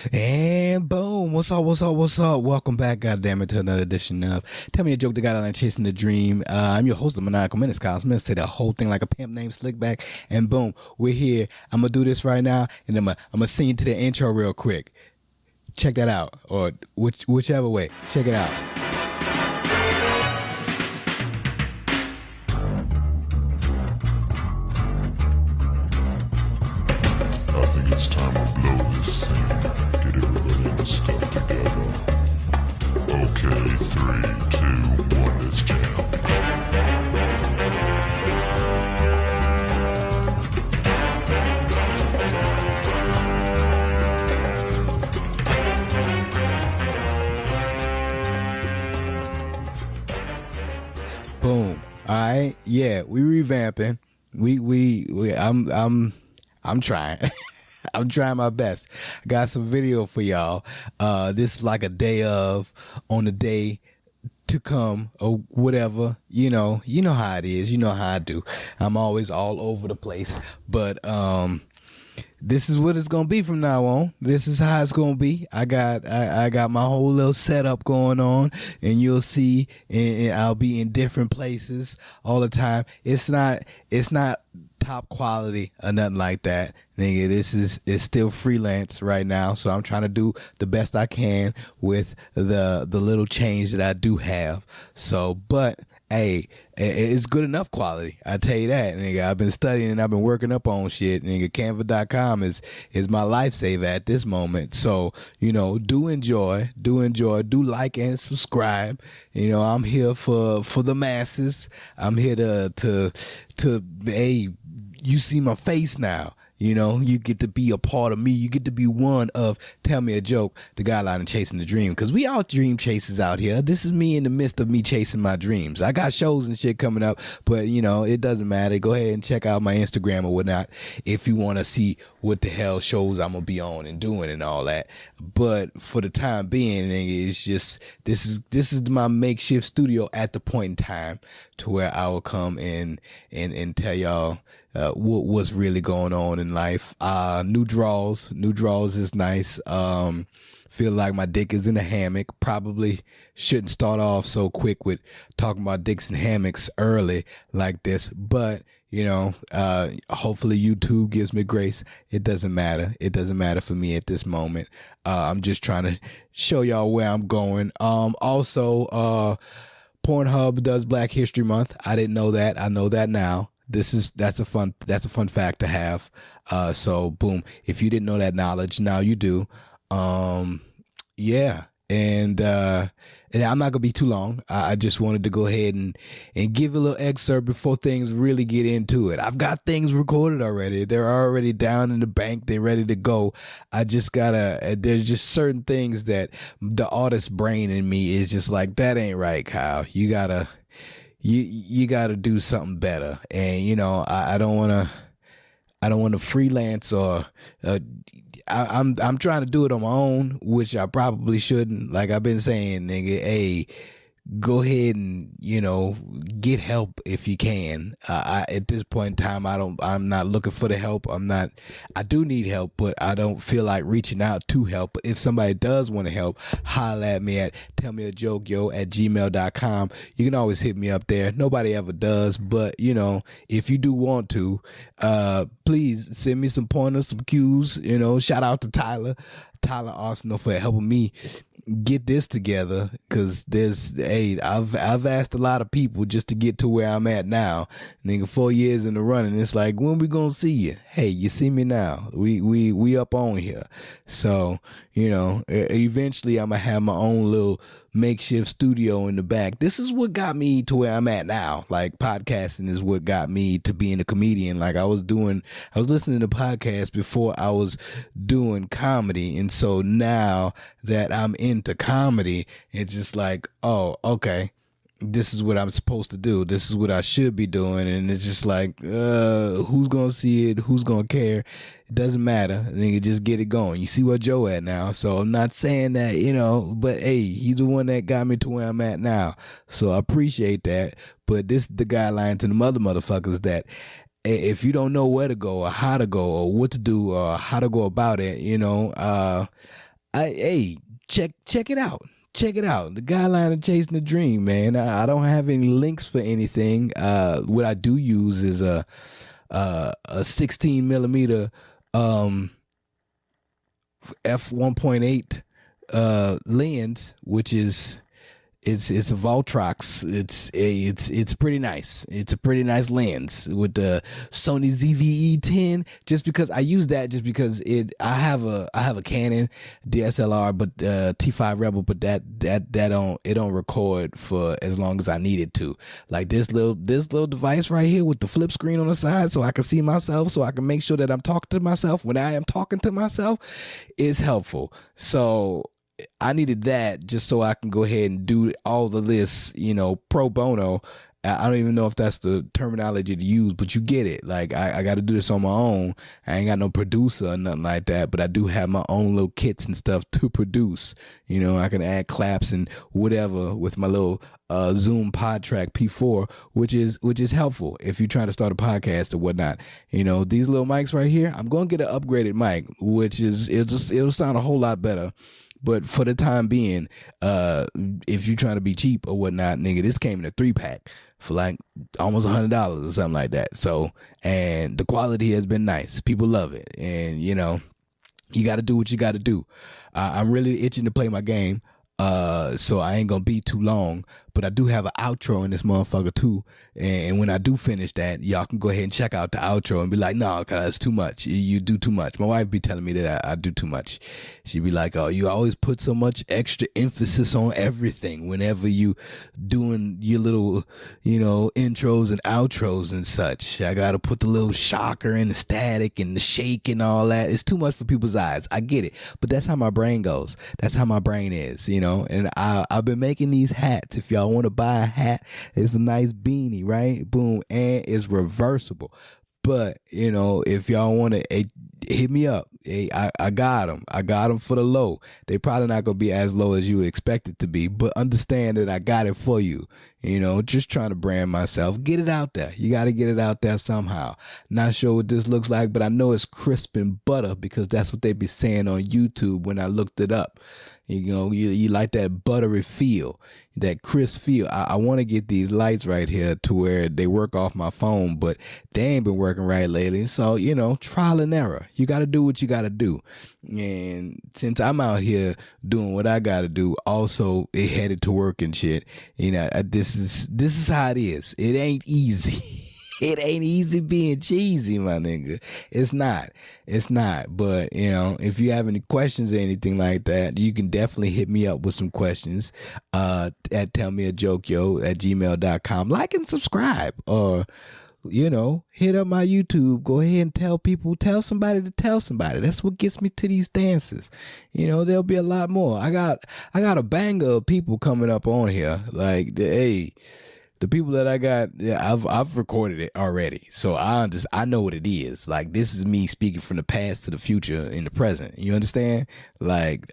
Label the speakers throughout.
Speaker 1: And boom, what's up, what's up, what's up? Welcome back, goddammit, to another edition of Tell Me a Joke, the guy chasing the dream. I'm your host of Maniacal, Menace. I'm gonna say the whole thing like a pimp named Slickback. And boom, we're here. I'm gonna do this right now, and I'm gonna sing you to the intro real quick. Check that out, or whichever way. Check it out.
Speaker 2: I think it's time to blow this scene. Get everybody in the stuff together. Okay, 3, 2, 1, let's jam.
Speaker 1: Boom. All right. Yeah, we revamping. I'm trying. I'm trying my best. I got some video for y'all. This is like a day of, on the day to come, or whatever. You know how it is. You know how I do. I'm always all over the place. But this is what it's gonna be from now on. This is how it's gonna be. I got my whole little setup going on, and you'll see. And I'll be in different places all the time. It's not top quality or nothing like that, nigga. It's still freelance right now, so I'm trying to do the best I can with the little change that I do have. So, but hey, it's good enough quality. I tell you that, nigga. I've been studying and I've been working up on shit, nigga. Canva.com is my lifesaver at this moment. So, do enjoy, do like and subscribe. I'm here for the masses. I'm here to hey, you see my face now. You get to be a part of me. You get to be one of Tell Me a Joke, the guy and chasing the dream. Because we all dream chasers out here. This is me in the midst of me chasing my dreams. I got shows and shit coming up, but it doesn't matter. Go ahead and check out my Instagram or whatnot if you want to see what the hell shows I'm gonna be on and doing and all that. But for the time being, it's just this is my makeshift studio at the point in time to where I will come in and tell y'all what's really going on in life. New draws is nice. Feel like my dick is in a hammock. Probably shouldn't start off so quick with talking about dicks and hammocks early like this, but hopefully YouTube gives me grace. It doesn't matter for me at this moment. I'm just trying to show y'all where I'm going. Also, Pornhub does Black History Month. I didn't know that. I know that now. That's a fun fact to have. So boom, if you didn't know that knowledge, now you do. Yeah. And I'm not gonna be too long. I just wanted to go ahead and give a little excerpt before things really get into it. I've got things recorded already. They're already down in the bank. They're ready to go. I just gotta, there's just certain things that the artist brain in me is just like, that ain't right, Kyle. You gotta do something better. And I don't want to freelance, or I'm trying to do it on my own, which I probably shouldn't. Like I've been saying, nigga, hey, go ahead and get help if you can. At this point in time, I'm not looking for the help. I do need help, but I don't feel like reaching out to help. But if somebody does want to help, holla at me at tellmeajokeyo@gmail.com. You can always hit me up there. Nobody ever does, but if you do want to, please send me some pointers, some cues. Shout out to Tyler Arsenal for helping me get this together, because I've asked a lot of people just to get to where I'm at now. Nigga, 4 years in the running, it's like, when we gonna see you? Hey, you see me now. We up on here. So eventually I'm gonna have my own little makeshift studio in the back. This is what got me to where I'm at now. Like, podcasting is what got me to being a comedian. Like, I was listening to podcasts before I was doing comedy, and so now that I'm into comedy, it's just like, oh, okay, this is what I'm supposed to do. This is what I should be doing. And it's just like, who's going to see it? Who's going to care? It doesn't matter. Nigga, just get it going. You see where Joe at now. So I'm not saying that, but hey, he's the one that got me to where I'm at now. So I appreciate that. But this is the guideline to the motherfuckers that if you don't know where to go or how to go or what to do or how to go about it, Hey, check it out. Check it out. The guideline of chasing the dream, man. I don't have any links for anything. What I do use is a 16 millimeter f1.8 lens, which is it's a Voltrox. It's pretty nice. It's a pretty nice lens with the Sony ZV-E10. Just because I use that, just because I have a Canon DSLR, but T5 Rebel, but that don't record for as long as I need it to. Like this little device right here with the flip screen on the side, so I can see myself, so I can make sure that I'm talking to myself when I am talking to myself, is helpful. So I needed that just so I can go ahead and do all of this, pro bono. I don't even know if that's the terminology to use, but you get it. Like I got to do this on my own. I ain't got no producer or nothing like that, but I do have my own little kits and stuff to produce. I can add claps and whatever with my little Zoom PodTrack P4, which is helpful if you're trying to start a podcast or whatnot. These little mics right here, I'm going to get an upgraded mic, which it'll sound a whole lot better. But for the time being, if you're trying to be cheap or whatnot, nigga, this came in a 3-pack for like almost $100 or something like that. So, and the quality has been nice. People love it. And, you got to do what you got to do. I'm really itching to play my game. So I ain't gonna be too long, but I do have an outro in this motherfucker too. And when I do finish that, y'all can go ahead and check out the outro and be like, no, cause it's too much. You do too much. My wife be telling me that I do too much. She be like, oh, you always put so much extra emphasis on everything whenever you doing your little, intros and outros and such. I gotta put the little shocker and the static and the shake and all that. It's too much for people's eyes. I get it, but that's how my brain goes. That's how my brain is, and I've been making these hats. If y'all want to buy a hat, it's a nice beanie, right? Boom. And it's reversible. But, if y'all want to hit me up, I got them. I got them for the low. They probably not going to be as low as you expect it to be, but understand that I got it for you. Just trying to brand myself. Get it out there. You got to get it out there somehow. Not sure what this looks like, but I know it's crisp and butter because that's what they be saying on YouTube when I looked it up. You like that buttery feel, that crisp feel. I want to get these lights right here to where they work off my phone, but they ain't been working right lately. So, trial and error. You got to do what you got to do. And since I'm out here doing what I got to do, also headed to work and shit, this is how it is. It ain't easy. It ain't easy being cheesy, my nigga. It's not. But, if you have any questions or anything like that, you can definitely hit me up with some questions at tellmeajokeyo@gmail.com. Like and subscribe. Or, hit up my YouTube. Go ahead and tell somebody to tell somebody. That's what gets me to these dances. There'll be a lot more. I got a banger of people coming up on here. Like, the people that I got, I've recorded it already, so I know what it is. Like, this is me speaking from the past to the future in the present. You understand? Like,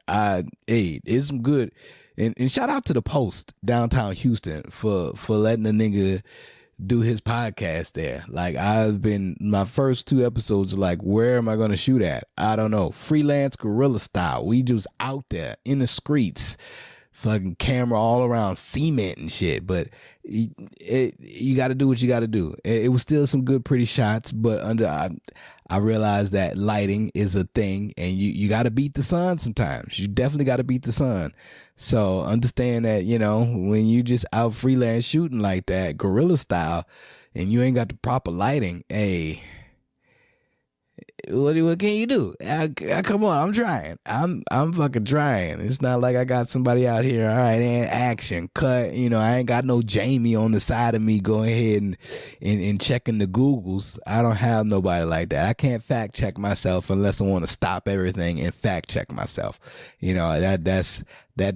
Speaker 1: it's some good. And shout out to the Post downtown Houston for letting the nigga do his podcast there. Like, my first 2 episodes are like, where am I going to shoot at? I don't know. Freelance guerrilla style. We just out there in the streets. Fucking camera all around, cement and shit, but you got to do what you got to do. It was still some good, pretty shots, but I realized that lighting is a thing, and you got to beat the sun sometimes. You definitely got to beat the sun. So understand that, when you just out freelance shooting like that, guerrilla style, and you ain't got the proper lighting, what can you do? Come on, I'm trying. I'm fucking trying. It's not like I got somebody out here, all right, and action, cut. I ain't got no Jamie on the side of me going ahead and checking the Googles. I don't have nobody like that. I can't fact check myself unless I want to stop everything and fact check myself. That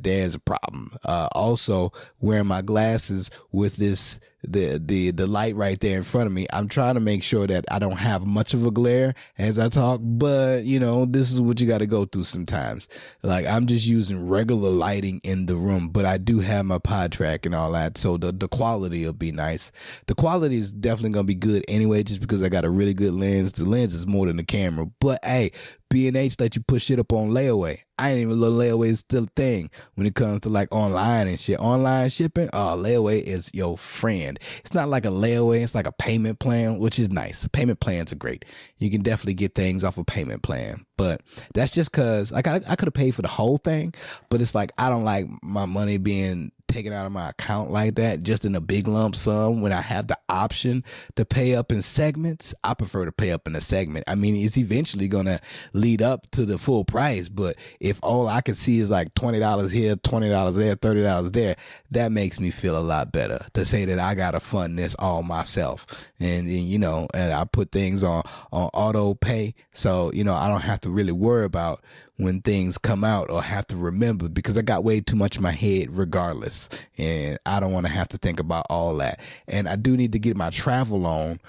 Speaker 1: there's a problem. Also, wearing my glasses with the light right there in front of me, I'm trying to make sure that I don't have much of a glare as I talk, but this is what you got to go through sometimes. Like, I'm just using regular lighting in the room, but I do have my pod track and all that, so the quality will be nice. The quality is definitely gonna be good anyway, just because I got a really good lens. The lens is more than the camera, but hey, B&H let you put shit up on layaway. I ain't even know layaway is still a thing when it comes to like online and shit. Online shipping, layaway is your friend. It's not like a layaway, it's like a payment plan, which is nice. Payment plans are great. You can definitely get things off a payment plan. But that's just because like I could have paid for the whole thing, but it's like I don't like my money being taken out of my account like that, just in a big lump sum when I have the option to pay up in segments. I prefer to pay up in a segment. I mean, it's eventually going to lead up to the full price, but if all I can see is like $20 here, $20 there, $30 there, that makes me feel a lot better to say that I got to fund this all myself. And you know, and I put things on auto pay. So, you know, I don't have to really worry about when things come out or have to remember, because I got way too much in my head regardless. And I don't want to have to think about all that. And I do need to get my travel on,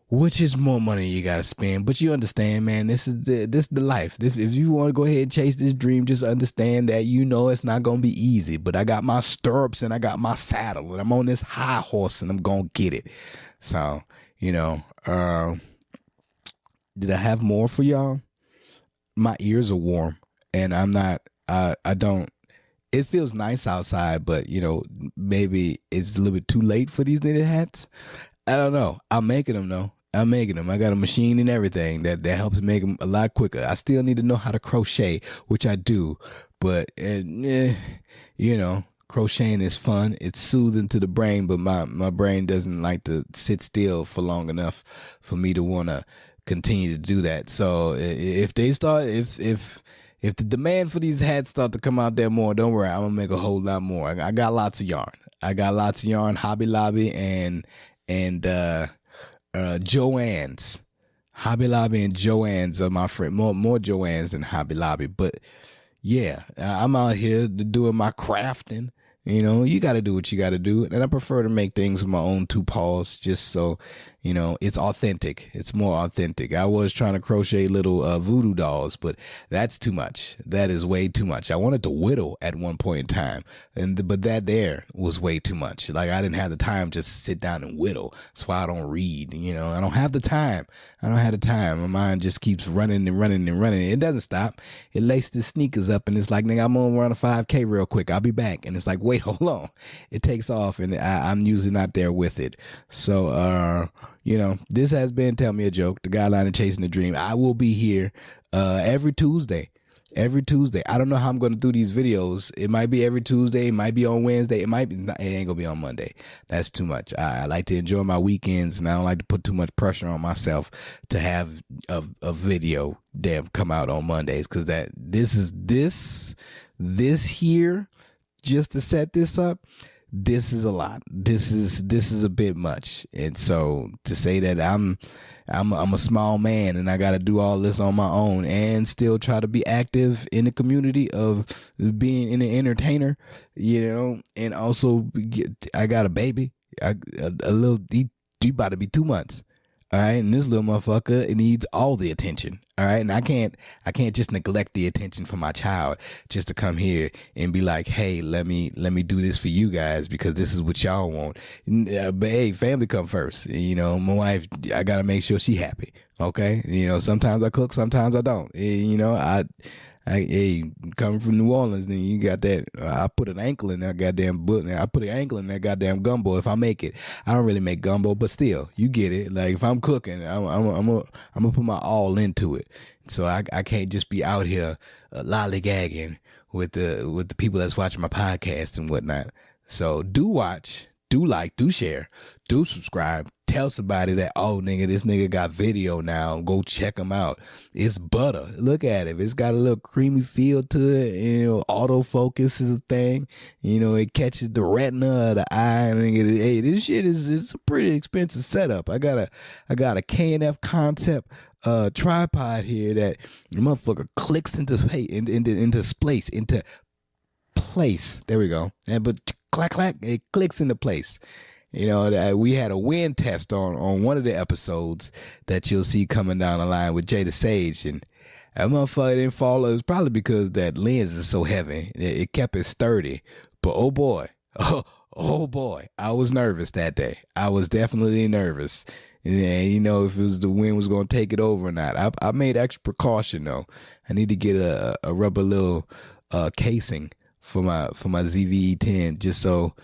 Speaker 1: which is more money you got to spend. But you understand, man, this is the life. If you want to go ahead and chase this dream, just understand that, you know, it's not going to be easy. But I got my stirrups and I got my saddle and I'm on this high horse and I'm going to get it. So, you know, did I have more for y'all? My ears are warm and I'm not, I don't, it feels nice outside, but you know, maybe it's a little bit too late for these knitted hats. I don't know. I'm making them though. I'm making them. I got a machine and everything that helps make them a lot quicker. I still need to know how to crochet, which I do, but you know, crocheting is fun. It's soothing to the brain, but my brain doesn't like to sit still for long enough for me to want to continue to do that. So if they start, if the demand for these hats start to come out there more, don't worry, I'm gonna make a whole lot more. I got lots of yarn. Hobby Lobby and Joann's. Hobby Lobby and Joann's are my friend. More Joann's than Hobby Lobby, but yeah, I'm out here doing my crafting. You know, you got to do what you got to do. And I prefer to make things with my own two paws just so, you know, it's authentic. It's more authentic. I was trying to crochet little voodoo dolls, but that's too much. That is way too much. I wanted to whittle at one point in time, but that there was way too much. Like I didn't have the time just to sit down and whittle. That's why I don't read. You know, I don't have the time. My mind just keeps running and running and running. It doesn't stop. It laces the sneakers up and it's like, nigga, I'm gonna run a 5K real quick. I'll be back. And it's like, wait, hold on. It takes off and I'm usually not there with it. So, you know, this has been Tell Me a Joke, the guideline of chasing the dream. I will be here every Tuesday. I don't know how I'm going to do these videos. It might be every Tuesday. It might be on Wednesday. It ain't going to be on Monday. That's too much. I like to enjoy my weekends, and I don't like to put too much pressure on myself to have a video come out on Mondays, because this here, just to set this up, this is a lot. This is a bit much. And so to say that I'm a small man and I got to do all this on my own and still try to be active in the community of being an entertainer, you know, and also I got a baby, he about to be 2 months. All right, and this little motherfucker, it needs all the attention. All right, and I can't just neglect the attention for my child just to come here and be like, hey, let me do this for you guys because this is what y'all want. But hey, family come first. You know, my wife, I gotta make sure she happy. Okay, you know, sometimes I cook, sometimes I don't. You know, hey, coming from New Orleans, then you got that. I put an ankle in that goddamn book. I put an ankle in that goddamn gumbo if I make it. I don't really make gumbo, but still, you get it. Like if I'm cooking, I'm gonna put my all into it. So I can't just be out here lollygagging with the people that's watching my podcast and whatnot. So do watch, do like, do share, do subscribe. Tell somebody that, oh, nigga, this nigga got video now. Go check him out. It's butter. Look at it. It's got a little creamy feel to it. You know, autofocus is a thing. You know, it catches the retina of the eye. Nigga, hey, this shit it's a pretty expensive setup. I got a K&F concept tripod here that the motherfucker clicks into place. There we go. And but clack clack, it clicks into place. You know, we had a wind test on one of the episodes that you'll see coming down the line with Jada Sage, and that motherfucker didn't fall. It was probably because that lens is so heavy. It kept it sturdy. But oh boy, I was nervous that day. I was definitely nervous. And you know, if it was the wind was gonna take it over or not. I made extra precaution though. I need to get a rubber little casing for my ZVE10 just so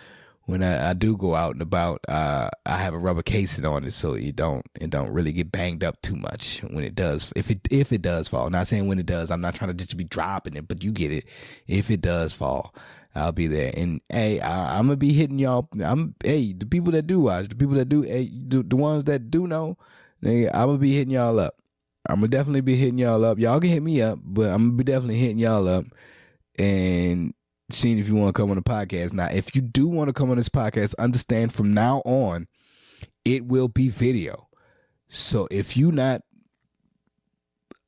Speaker 1: when I do go out and about, I have a rubber casing on it so it don't really get banged up too much when it does. If it does fall, not saying when it does. I'm not trying to just be dropping it, but you get it. If it does fall, I'll be there. And hey, I'm gonna be hitting y'all. The people that do watch, the people that do, the ones that do know, I'm gonna be hitting y'all up. I'm gonna definitely be hitting y'all up. Y'all can hit me up, but I'm gonna be definitely hitting y'all up and seeing if you want to come on the podcast. Now, if you do want to come on this podcast, understand from now on, it will be video. So if you're not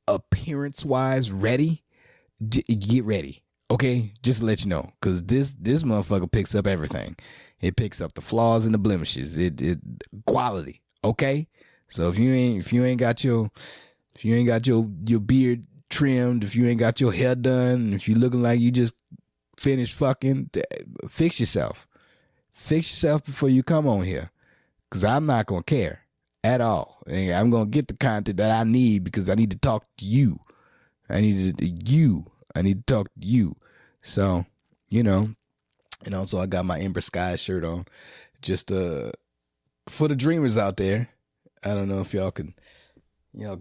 Speaker 1: appearance-wise ready, get ready. Okay? Just to let you know. Because this motherfucker picks up everything. It picks up the flaws and the blemishes. It quality. Okay? So if you ain't got your beard trimmed, if you ain't got your hair done, if you looking like you just finished fucking, fix yourself before you come on here, because I'm not gonna care at all. And I'm gonna get the content that I need because I need to talk to you. I need to talk to you. So, you know, and also I got my Ember Sky shirt on just for the dreamers out there. I don't know if y'all can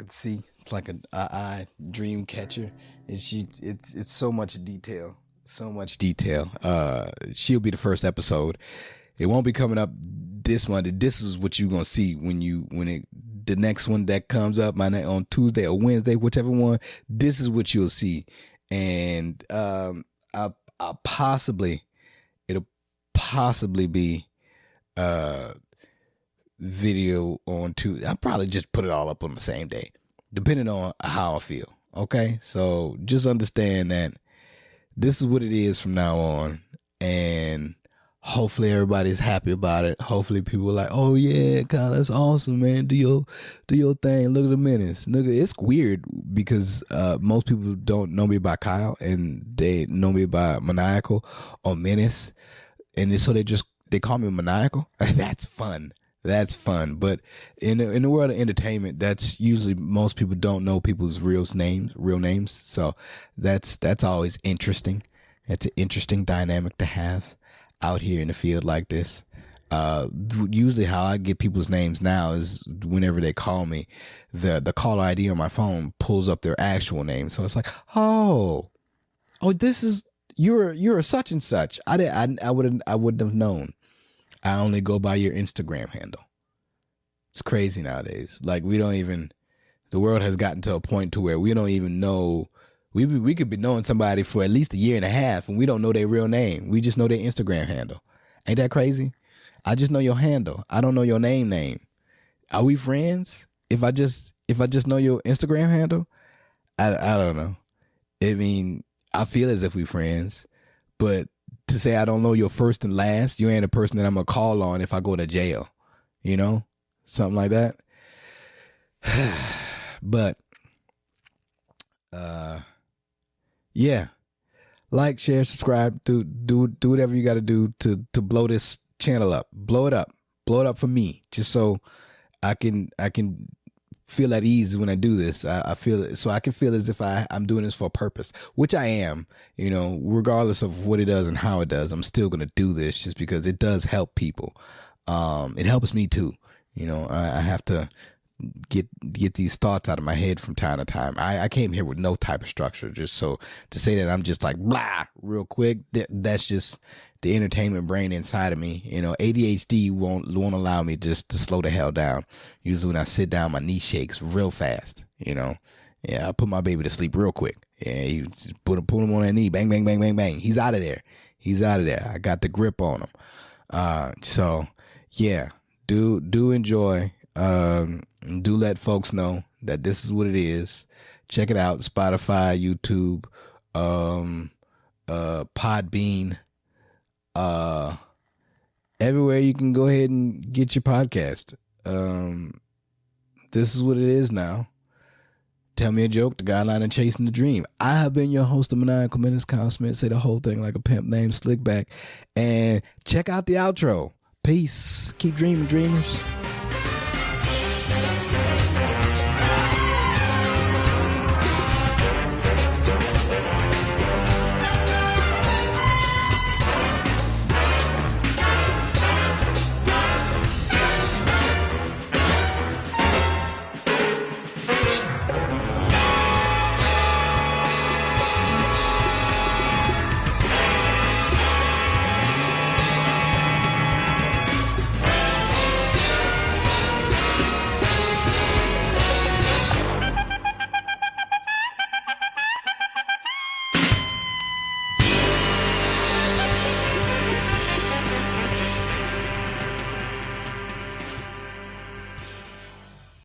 Speaker 1: see. It's like an eye dream catcher. It's so much detail. So much detail. She'll be the first episode. It won't be coming up this Monday. This is what you're gonna see the next one that comes up on Tuesday or Wednesday, whichever one. This is what you'll see, and it'll possibly be video on Tuesday. I'll probably just put it all up on the same day, depending on how I feel. Okay, so just understand that this is what it is from now on, and hopefully everybody's happy about it. Hopefully people are like, oh yeah, Kyle, that's awesome, man. Do your thing. Look at the Menace. Look, it's weird because most people don't know me by Kyle, and they know me by Maniacal or Menace, and so they call me Maniacal. That's fun. But in the world of entertainment, that's usually most people don't know people's real names. So that's always interesting. It's an interesting dynamic to have out here in the field like this. Usually how I get people's names now is whenever they call me, the caller ID on my phone pulls up their actual name. So it's like, oh, this is you're a such and such. I wouldn't have known. I only go by your Instagram handle. It's crazy nowadays. Like the world has gotten to a point to where we don't even know. We could be knowing somebody for at least a year and a half and we don't know their real name. We just know their Instagram handle. Ain't that crazy? I just know your handle. I don't know your name. Are we friends? If I just know your Instagram handle, I don't know. I mean, I feel as if we friends, but to say I don't know your first and last, you ain't a person that I'm gonna call on if I go to jail, you know, something like that. But yeah, like, share, subscribe, do whatever you got to do to blow this channel up, blow it up for me, just so I can feel at ease when I do this. I feel so I can feel as if I'm doing this for a purpose, which I am, you know, regardless of what it does and how it does. I'm still going to do this just because it does help people. It helps me too. You know, I have to get these thoughts out of my head from time to time. I came here with no type of structure, just so to say that I'm just like blah real quick. That's just the entertainment brain inside of me. You know, ADHD won't allow me just to slow the hell down. Usually when I sit down, my knee shakes real fast. You know, yeah, I put my baby to sleep real quick. Yeah, you just put him on that knee, bang, bang, bang, bang, bang. He's out of there. I got the grip on him. So yeah, do enjoy. Do let folks know that this is what it is. Check it out. Spotify, YouTube, Podbean, everywhere you can go ahead and get your podcast. This is what it is now. Tell me a joke, the guideline of chasing the dream. I have been your host of Maniacal Menace, Kyle Smith. Say the whole thing like a pimp named Slickback. And check out the outro. Peace. Keep dreaming, dreamers.